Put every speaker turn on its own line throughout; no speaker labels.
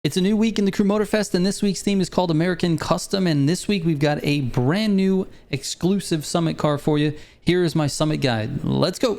It's a new week in the Crew Motorfest, and this week's theme is called American Custom, and this week we've got a brand new exclusive Summit car for you. Here is my Summit guide. Let's go!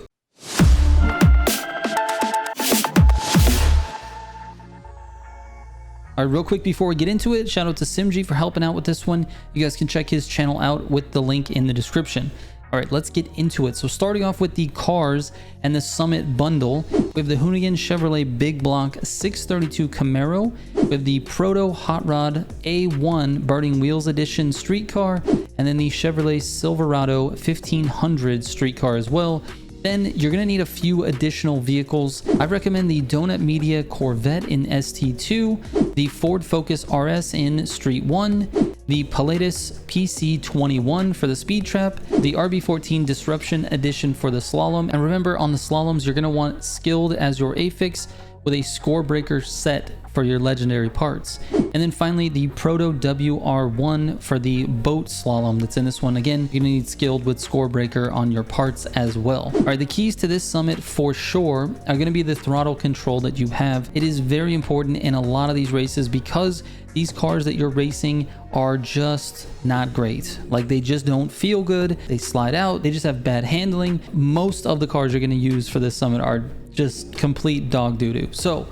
All right, real quick before we get into it, shout out to SimG for helping out with this one. You guys can check his channel out with the link in the description. All right, let's get into it. So starting off with the cars and the Summit bundle, we have the Hoonigan Chevrolet Big Block 632 Camaro, we have the Proto Hot Rod A1 Burning Wheels Edition street car, and then the Chevrolet Silverado 1500 street car as well. Then you're gonna need a few additional vehicles. I recommend the Donut Media Corvette in ST2, the Ford Focus RS in Street 1, the Pilatus PC21 for the Speed Trap, the RB14 Disruption Edition for the Slalom. And remember, on the Slaloms, you're gonna want Skilled as your affix with a score breaker set for your legendary parts. And then finally, the Proto WR1 for the boat slalom that's in this one. Again, you're gonna need Skilled with score breaker on your parts as well. All right, the keys to this Summit for sure are gonna be the throttle control that you have. It is very important in a lot of these races because these cars that you're racing are just not great. Like, they just don't feel good. They slide out. They just have bad handling. Most of the cars you're gonna use for this Summit are just complete dog doo-doo. So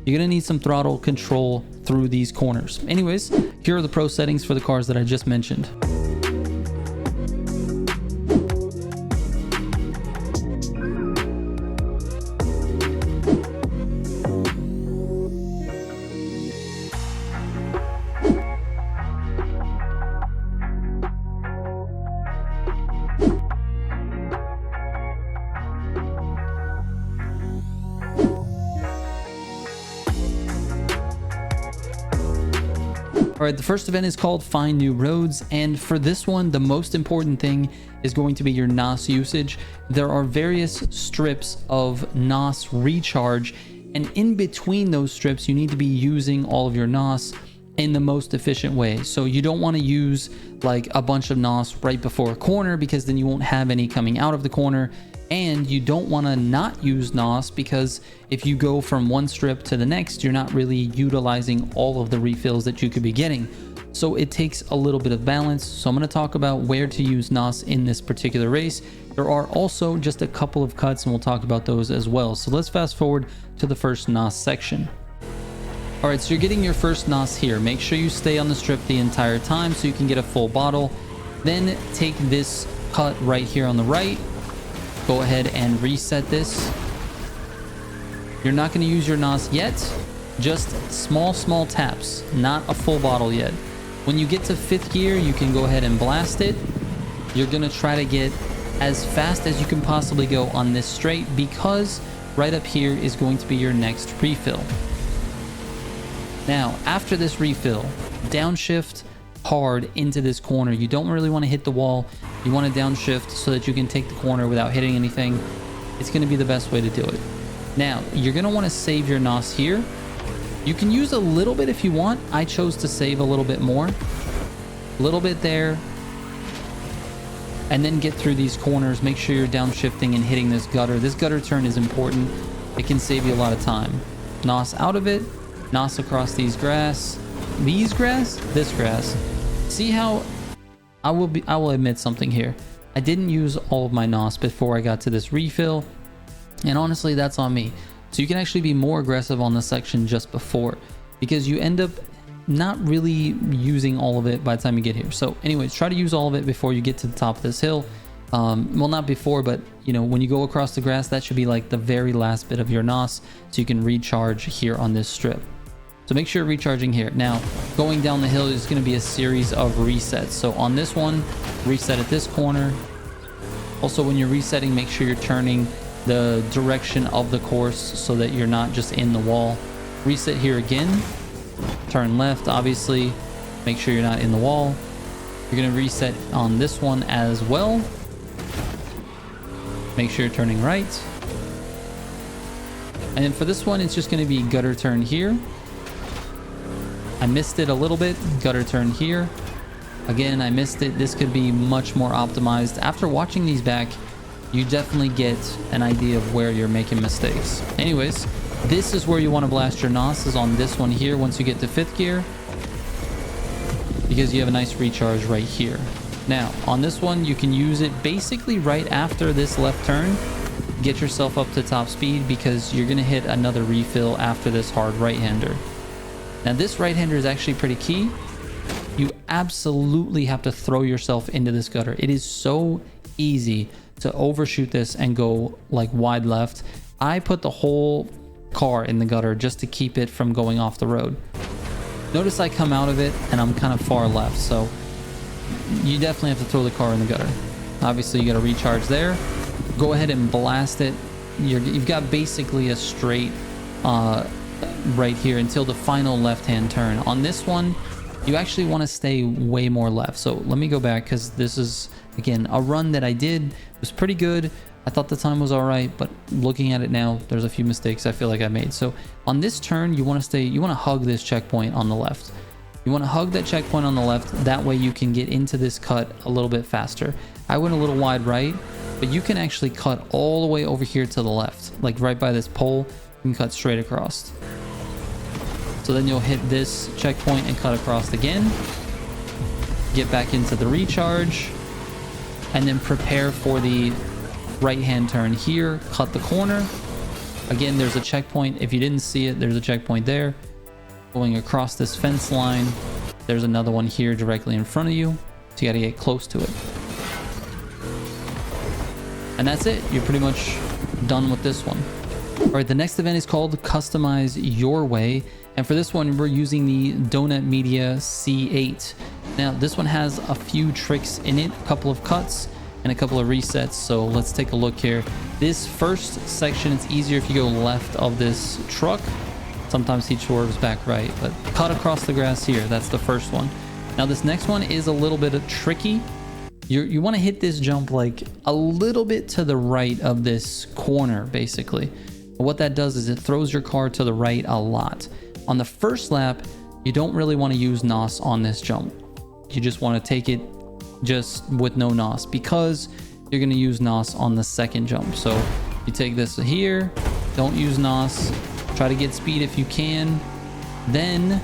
you're gonna need some throttle control through these corners. Anyways, here are the pro settings for the cars that I just mentioned. All right, the first event is called Find New Roads, and for this one, the most important thing is going to be your NOS usage. There are various strips of NOS recharge, and in between those strips, you need to be using all of your NOS in the most efficient way. So you don't want to use like a bunch of NOS right before a corner, because then you won't have any coming out of the corner. And you don't want to not use NOS, because if you go from one strip to the next, you're not really utilizing all of the refills that you could be getting. So it takes a little bit of balance. So I'm going to talk about where to use NOS in this particular race. There are also just a couple of cuts, and we'll talk about those as well. So let's fast forward to the first NOS section. All right, so you're getting your first NOS here. Make sure you stay on the strip the entire time so you can get a full bottle. Then take this cut right here on the right. Go ahead and reset this. You're not going to use your NOS yet, just small taps, not a full bottle yet. When you get to 5th gear, you can go ahead and blast it. You're going to try to get as fast as you can possibly go on this straight, because right up here is going to be your next refill. Now, after this refill, downshift hard into this corner. You don't really want to hit the wall. You want to downshift so that you can take the corner without hitting anything. It's going to be the best way to do it. Now, you're going to want to save your NOS here. You can use a little bit if you want. I chose to save a little bit more. A little bit there. And then get through these corners. Make sure you're downshifting and hitting this gutter. This gutter turn is important. It can save you a lot of time. NOS out of it. NOS across these grass. This grass. See how I will admit something here. I didn't use all of my NOS before I got to this refill, and honestly, that's on me. So you can actually be more aggressive on the section just before, because you end up not really using all of it by the time you get here. So anyways, try to use all of it before you get to the top of this hill. Well, not before, but you know, when you go across the grass, that should be like the very last bit of your NOS, so you can recharge here on this strip. So make sure you're recharging here. Now, going down the hill is going to be a series of resets. So on this one, reset at this corner. Also, when you're resetting, make sure you're turning the direction of the course so that you're not just in the wall. Reset here again. Turn left, obviously. Make sure you're not in the wall. You're going to reset on this one as well. Make sure you're turning right. And then for this one, it's just going to be gutter turn here. I missed it a little bit. Gutter turn here. Again, I missed it. This could be much more optimized. After watching these back, you definitely get an idea of where you're making mistakes. Anyways, This is where you want to blast your NOS, is on this one here once you get to 5th gear, because you have a nice recharge right here. Now on this one you can use it basically right after this left turn. Get yourself up to top speed because you're going to hit another refill after this hard right-hander. Now this right-hander is actually pretty key. You absolutely have to throw yourself into this gutter. It is so easy to overshoot this and go like wide left. I put the whole car in the gutter just to keep it from going off the road. Notice I come out of it and I'm kind of far left, so you definitely have to throw the car in the gutter. Obviously you got to recharge there. Go ahead and blast it. You've got basically a straight right here until the final left-hand turn. On this one you actually want to stay way more left. So let me go back, because this is again a run that I did. It was pretty good. I thought the time was all right, but looking at it now, there's a few mistakes I feel like I made. So on this turn, you want to hug this checkpoint on the left. You want to hug that checkpoint on the left. That way you can get into this cut a little bit faster. I went a little wide right, but you can actually cut all the way over here to the left, like right by this pole. You can cut straight across. So then you'll hit this checkpoint and cut across again. Get back into the recharge, and then prepare for the right-hand turn here. Cut the corner. Again, there's a checkpoint. If you didn't see it, there's a checkpoint there. Going across this fence line, there's another one here directly in front of you. So you got to get close to it. And that's it. You're pretty much done with this one. All right, the next event is called Customize Your Way. And for this one, we're using the Donut Media C8. Now, this one has a few tricks in it, a couple of cuts and a couple of resets. So let's take a look here. This first section, it's easier if you go left of this truck. Sometimes he swerves back right, but cut across the grass here. That's the first one. Now, this next one is a little bit tricky. You want to hit this jump like a little bit to the right of this corner, basically. What that does is it throws your car to the right a lot. On the first lap, you don't really want to use NOS on this jump. You just want to take it just with no NOS, because you're going to use NOS on the second jump. So you take this here, don't use NOS, try to get speed if you can. Then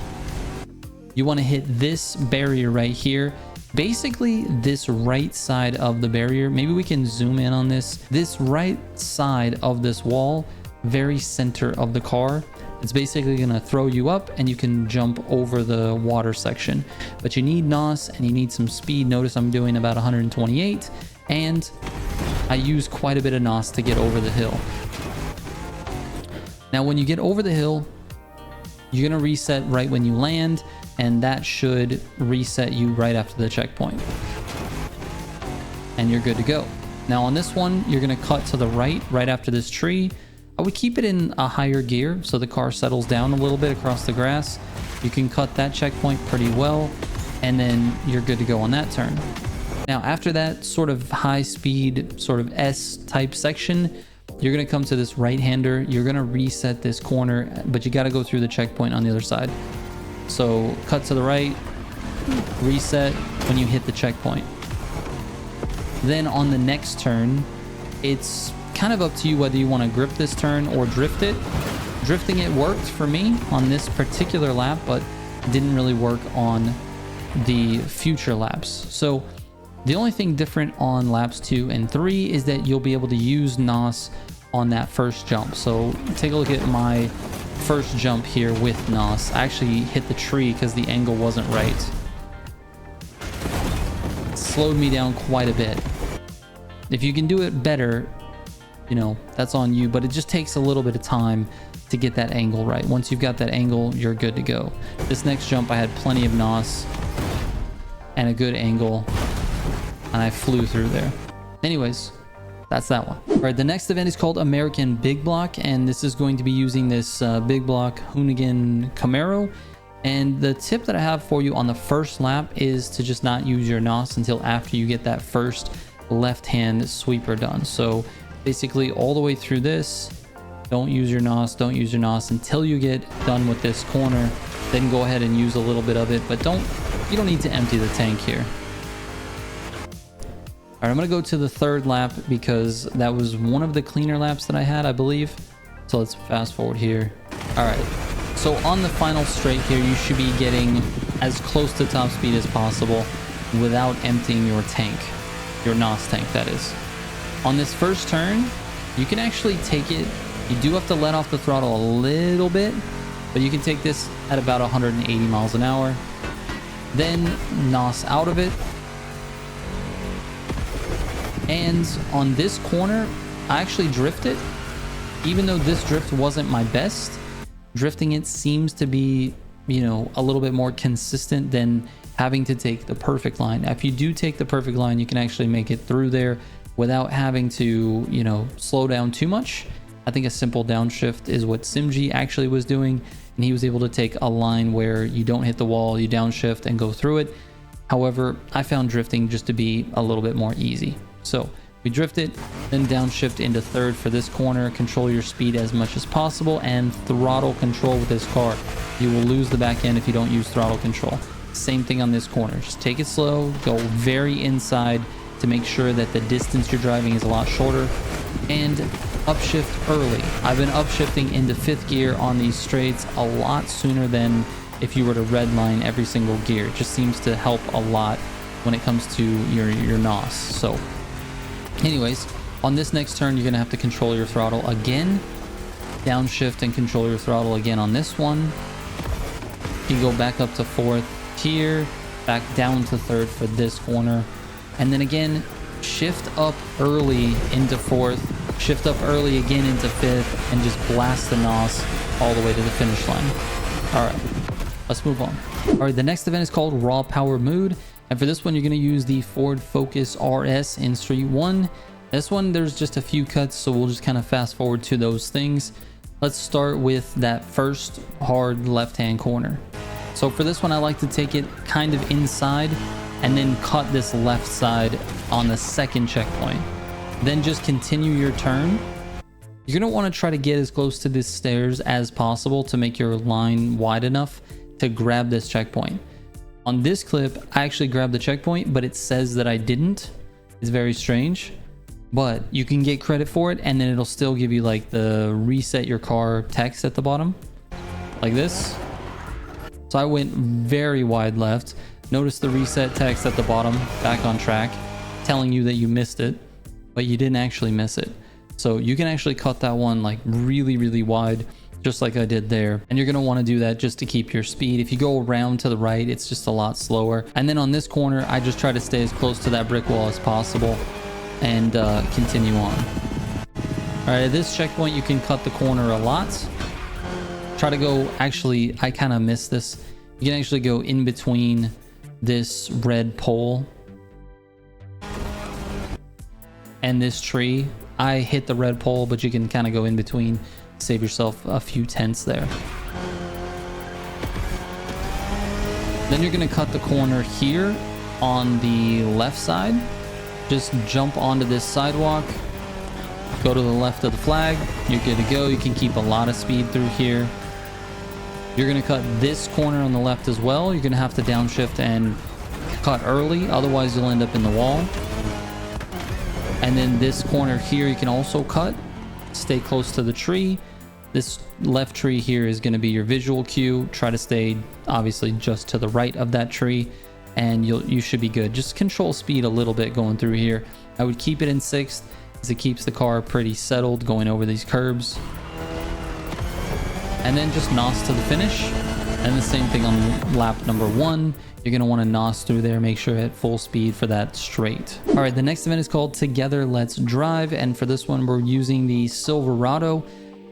you want to hit this barrier right here. Basically this right side of the barrier. Maybe we can zoom in on this. This right side of this wall, very center of the car. It's basically going to throw you up and you can jump over the water section, but you need NOS and you need some speed. Notice I'm doing about 128 and I use quite a bit of NOS to get over the hill. Now, when you get over the hill, you're going to reset right when you land, and that should reset you right after the checkpoint. And you're good to go. Now on this one, you're going to cut to the right after this tree. I would keep it in a higher gear so the car settles down a little bit across the grass. You can cut that checkpoint pretty well, and then you're good to go on that turn. Now after that sort of high speed, sort of S type section, you're going to come to this right-hander. You're going to reset this corner, but you got to go through the checkpoint on the other side. So cut to the right, reset when you hit the checkpoint. Then on the next turn, it's kind of up to you whether you want to grip this turn or drift it. Drifting it worked for me on this particular lap, but didn't really work on the future laps. So the only thing different on laps 2 and 3 is that you'll be able to use NOS on that first jump. So take a look at my first jump here with NOS. I actually hit the tree because the angle wasn't right. It slowed me down quite a bit. If you can do it better, you know, that's on you, but it just takes a little bit of time to get that angle right. Once you've got that angle, you're good to go. This next jump, I had plenty of NOS and a good angle, and I flew through there. Anyways, that's that one. All right, the next event is called American Big Block, and this is going to be using this Big Block Hoonigan Camaro. And the tip that I have for you on the first lap is to just not use your NOS until after you get that first left-hand sweeper done. So basically all the way through this, don't use your NOS, don't use your NOS until you get done with this corner. Then go ahead and use a little bit of it, but you don't need to empty the tank here. All right, I'm gonna go to the third lap because that was one of the cleaner laps that I had, I believe. So let's fast forward here. All right. So on the final straight here, you should be getting as close to top speed as possible without emptying your tank, your NOS tank, that is. On this first turn, you can actually take it. You do have to let off the throttle a little bit, but you can take this at about 180 miles an hour. Then NOS out of it. And on this corner, I actually drift it. Even though this drift wasn't my best, drifting it seems to be, you know, a little bit more consistent than having to take the perfect line. If you do take the perfect line, you can actually make it through there without having to, you know, slow down too much. I think a simple downshift is what Simji actually was doing, and he was able to take a line where you don't hit the wall, you downshift and go through it. However, I found drifting just to be a little bit more easy. So we drift it, then downshift into third for this corner, control your speed as much as possible, and throttle control with this car. You will lose the back end if you don't use throttle control. Same thing on this corner. Just take it slow, go very inside to make sure that the distance you're driving is a lot shorter, and upshift early. I've been upshifting into fifth gear on these straights a lot sooner than if you were to redline every single gear. It just seems to help a lot when it comes to your NOS. So anyways, on this next turn, you're gonna have to control your throttle again, downshift and control your throttle again on this one. You go back up to fourth here, back down to third for this corner, and then again shift up early into fourth, shift up early again into fifth, and just blast the NOS all the way to the finish line. All right, let's move on. All right, the next event is called Raw Power Mood, and for this one you're going to use the Ford Focus RS in Street 1. This one there's just a few cuts, so we'll just kind of fast forward to those things. Let's start with that first hard left hand corner. So for this one, I like to take it kind of inside and then cut this left side on the second checkpoint. Then just continue your turn. You're gonna want to try to get as close to this stairs as possible to make your line wide enough to grab this checkpoint. On this clip, I actually grabbed the checkpoint, but it says that I didn't. It's very strange, but you can get credit for it, and then it'll still give you like the reset your car text at the bottom, like this. So I went very wide left. Notice the reset text at the bottom, back on track, telling you that you missed it, but you didn't actually miss it. So you can actually cut that one like really, really wide, just like I did there. And you're gonna wanna do that just to keep your speed. If you go around to the right, it's just a lot slower. And then on this corner, I just try to stay as close to that brick wall as possible and continue on. All right, at this checkpoint, you can cut the corner a lot. Try to go, actually, I kind of missed this. You can actually go in between this red pole and this tree. I hit the red pole, but you can kind of go in between, save yourself a few tenths there. Then you're going to cut the corner here on the left side. Just jump onto this sidewalk, go to the left of the flag, you're good to go. You can keep a lot of speed through here. You're going to cut this corner on the left as well. You're going to have to downshift and cut early, otherwise you'll end up in the wall. And then this corner here, you can also cut. Stay close to the tree. This left tree here is going to be your visual cue. Try to stay obviously just to the right of that tree, and you should be good. Just control speed a little bit going through here. I would keep it in sixth, as it keeps the car pretty settled going over these curbs. And then just NOS to the finish. And the same thing on lap number 1. You're going to want to NOS through there, make sure at full speed for that straight. All right, the next event is called Together Let's Drive, and for this one we're using the Silverado.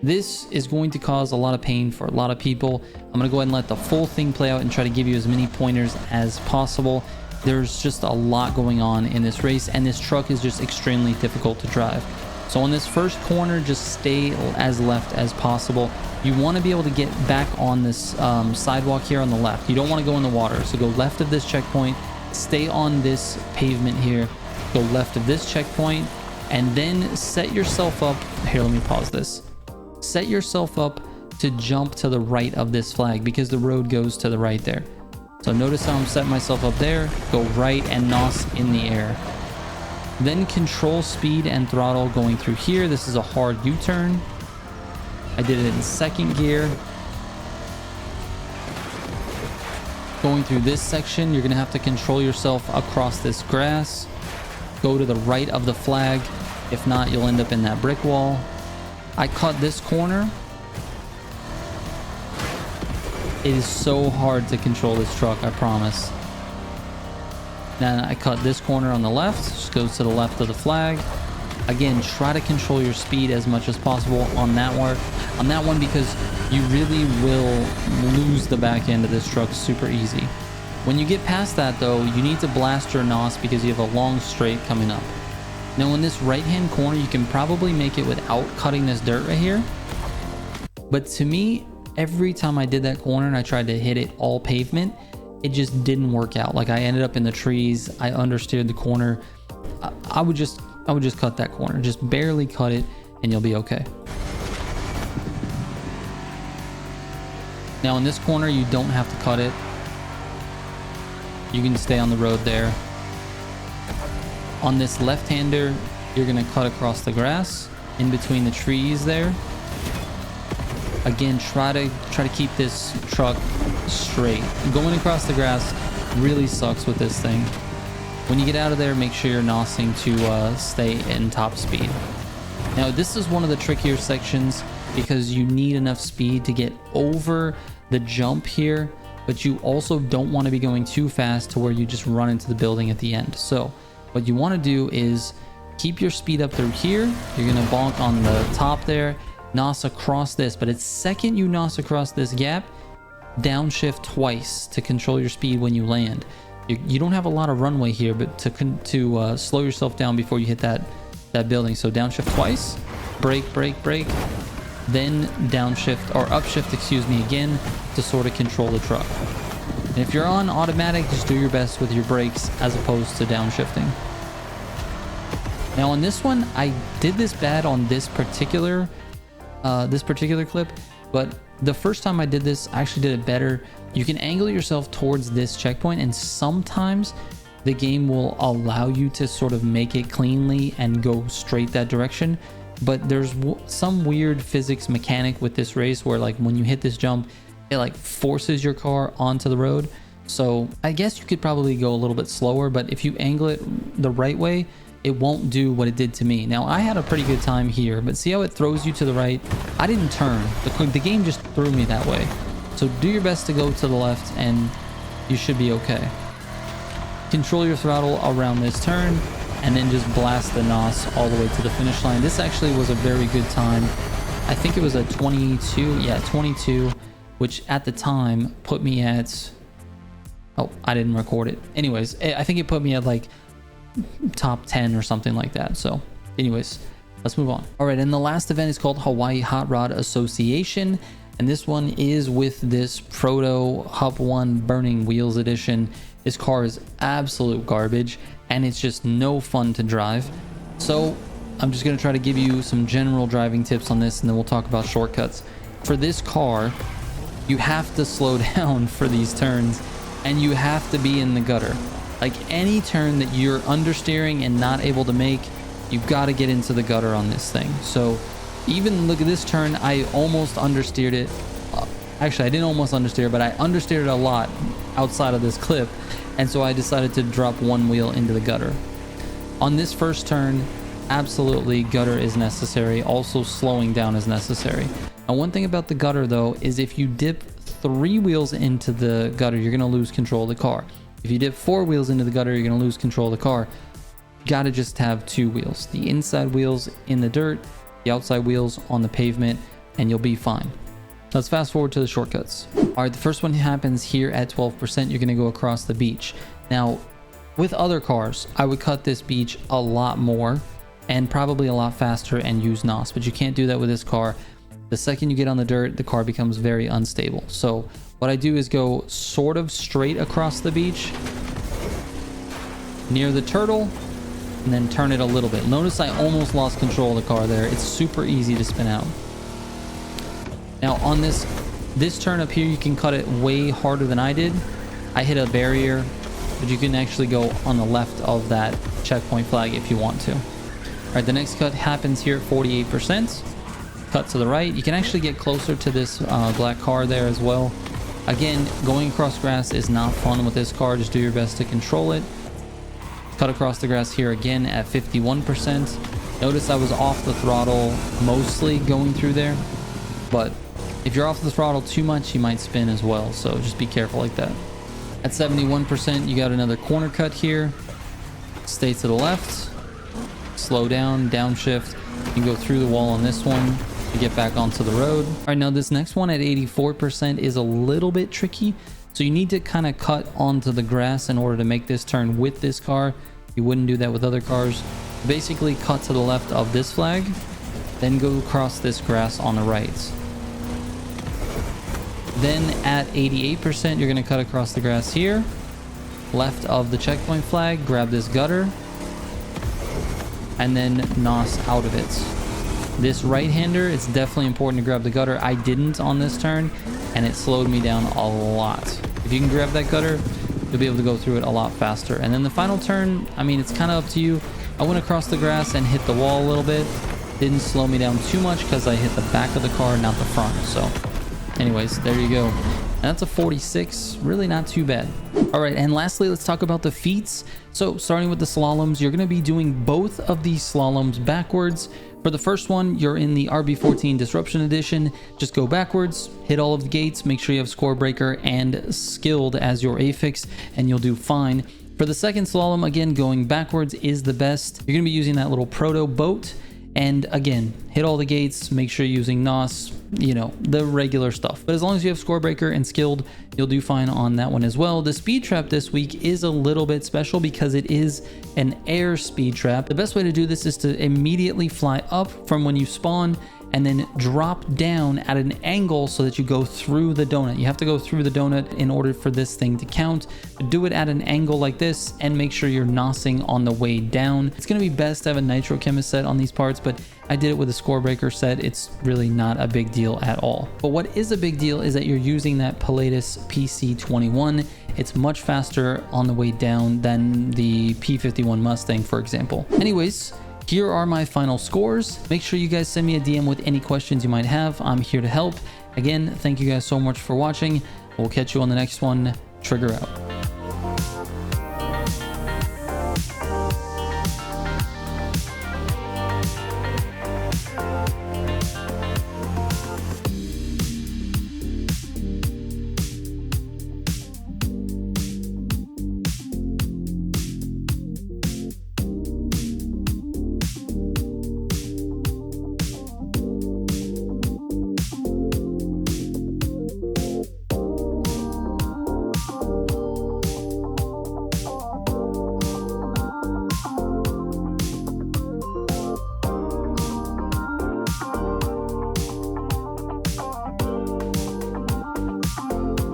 This is going to cause a lot of pain for a lot of people. I'm going to go ahead and let the full thing play out and try to give you as many pointers as possible. There's just a lot going on in this race, and this truck is just extremely difficult to drive. So on this first corner, just stay as left as possible. You want to be able to get back on this sidewalk here on the left. You don't want to go in the water, so go left of this checkpoint, stay on this pavement here, go left of this checkpoint, and then set yourself up. Here, let me pause this. Set yourself up to jump to the right of this flag, because the road goes to the right there. So notice how I'm setting myself up there, go right and NOS in the air. Then control speed and throttle going through here. This is a hard U-turn. I did it in second gear. Going through this section, you're gonna have to control yourself across this grass. Go to the right of the flag. If not, you'll end up in that brick wall. I cut this corner. It is so hard to control this truck, I promise. Then I cut this corner on the left, just goes to the left of the flag. Again, try to control your speed as much as possible on that one because you really will lose the back end of this truck super easy. When you get past that though, you need to blast your NOS because you have a long straight coming up. Now in this right hand corner, you can probably make it without cutting this dirt right here. But to me, every time I did that corner and I tried to hit it all pavement, it just didn't work out. Like I ended up in the trees. I understeered the corner. I would just cut that corner, just barely cut it, and you'll be okay. Now in this corner, you don't have to cut it. You can stay on the road there. On this left-hander, you're gonna cut across the grass in between the trees there. Again, try to keep this truck straight. Going across the grass really sucks with this thing. When you get out of there, make sure you're nosing to stay in top speed. Now, this is one of the trickier sections because you need enough speed to get over the jump here, but you also don't want to be going too fast to where you just run into the building at the end. So what you want to do is keep your speed up through here. You're going to bonk on the top there, nos across this, but it's second you nos across this gap, downshift twice to control your speed when you land. You don't have a lot of runway here, but to slow yourself down before you hit that building. So downshift twice, brake, then downshift or upshift, excuse me, again to sort of control the truck. And if you're on automatic, just do your best with your brakes as opposed to downshifting. Now on this one, I did this bad on this particular clip, but the first time I did this, I actually did it better. You can angle yourself towards this checkpoint, and sometimes the game will allow you to sort of make it cleanly and go straight that direction. But there's some weird physics mechanic with this race where like when you hit this jump, it like forces your car onto the road. So I guess you could probably go a little bit slower, but if you angle it the right way, it won't do what it did to me. Now I had a pretty good time here, but see how it throws you to the right? I didn't turn. The game just threw me that way. So do your best to go to the left and you should be okay. Control your throttle around this turn and then just blast the NOS all the way to the finish line. This actually was a very good time. I think it was a 22, which at the time put me at, oh, I didn't record it. Anyways, I think it put me at like top 10 or something like that. So anyways, let's move on. All right, and the last event is called Hawaii Hot Rod Association. And this one is with this Proto Hup 1 Burning Wheels edition. This car is absolute garbage and it's just no fun to drive. So I'm just going to try to give you some general driving tips on this and then we'll talk about shortcuts. For this car, you have to slow down for these turns and you have to be in the gutter. Like any turn that you're understeering and not able to make, you've got to get into the gutter on this thing. So even look at this turn, I almost understeered it. Actually, I didn't almost understeer, but I understeered it a lot outside of this clip. And so I decided to drop one wheel into the gutter. On this first turn, absolutely gutter is necessary. Also slowing down is necessary. Now, one thing about the gutter though, is if you dip 3 wheels into the gutter, you're gonna lose control of the car. If you dip 4 wheels into the gutter, you're gonna lose control of the car. You gotta just have 2 wheels. The inside wheels in the dirt, the outside wheels on the pavement, and you'll be fine. Let's fast forward to the shortcuts. All right, the first one happens here at 12%. You're gonna go across the beach. Now, with other cars, I would cut this beach a lot more and probably a lot faster and use NOS, but you can't do that with this car. The second you get on the dirt, the car becomes very unstable. So what I do is go sort of straight across the beach near the turtle and then turn it a little bit. Notice I almost lost control of the car there. It's super easy to spin out. Now on this turn up here, you can cut it way harder than I did. I hit a barrier, but you can actually go on the left of that checkpoint flag if you want to. All right, the next cut happens here at 48%. cut to the right. You can actually get closer to this black car there as well. Again, going across grass is not fun with this car. Just do your best to control it. Cut across the grass here again at 51%. Notice I was off the throttle mostly going through there, but if you're off the throttle too much, you might spin as well, so just be careful like that. At 71%, you got another corner cut here. Stay to the left, slow down, downshift. You can go through the wall on this one to get back onto the road. All right, now this next one at 84% is a little bit tricky. So you need to kind of cut onto the grass in order to make this turn with this car. You wouldn't do that with other cars. Basically cut to the left of this flag, then go across this grass on the right. Then at 88%, you're gonna cut across the grass here, left of the checkpoint flag, grab this gutter, and then NOS out of it. This right-hander, it's definitely important to grab the gutter. I didn't on this turn, and it slowed me down a lot. If you can grab that gutter, you'll be able to go through it a lot faster. And then the final turn, I mean, it's kind of up to you. I went across the grass and hit the wall a little bit. Didn't slow me down too much because I hit the back of the car, not the front. So anyways, there you go. And that's a 46, really not too bad. All right, and lastly, let's talk about the feats. So starting with the slaloms, you're gonna be doing both of these slaloms backwards. For the first one, you're in the RB14 Disruption Edition. Just go backwards, hit all of the gates, make sure you have Score Breaker and Skilled as your affix, and you'll do fine. For the second slalom, again, going backwards is the best. You're gonna be using that little proto boat. And again, hit all the gates, make sure you're using NOS, you know, the regular stuff. But as long as you have Score Breaker and Skilled, you'll do fine on that one as well. The speed trap this week is a little bit special because it is an air speed trap. The best way to do this is to immediately fly up from when you spawn and then drop down at an angle so that you go through the donut. You have to go through the donut in order for this thing to count. Do it at an angle like this and make sure you're nosing on the way down. It's gonna be best to have a Nitro Chemist set on these parts, but I did it with a Score Breaker set. It's really not a big deal at all. But what is a big deal is that you're using that Pilatus PC21. It's much faster on the way down than the P51 Mustang, for example. Anyways, here are my final scores. Make sure you guys send me a DM with any questions you might have. I'm here to help. Again, thank you guys so much for watching. We'll catch you on the next one. Trigger out.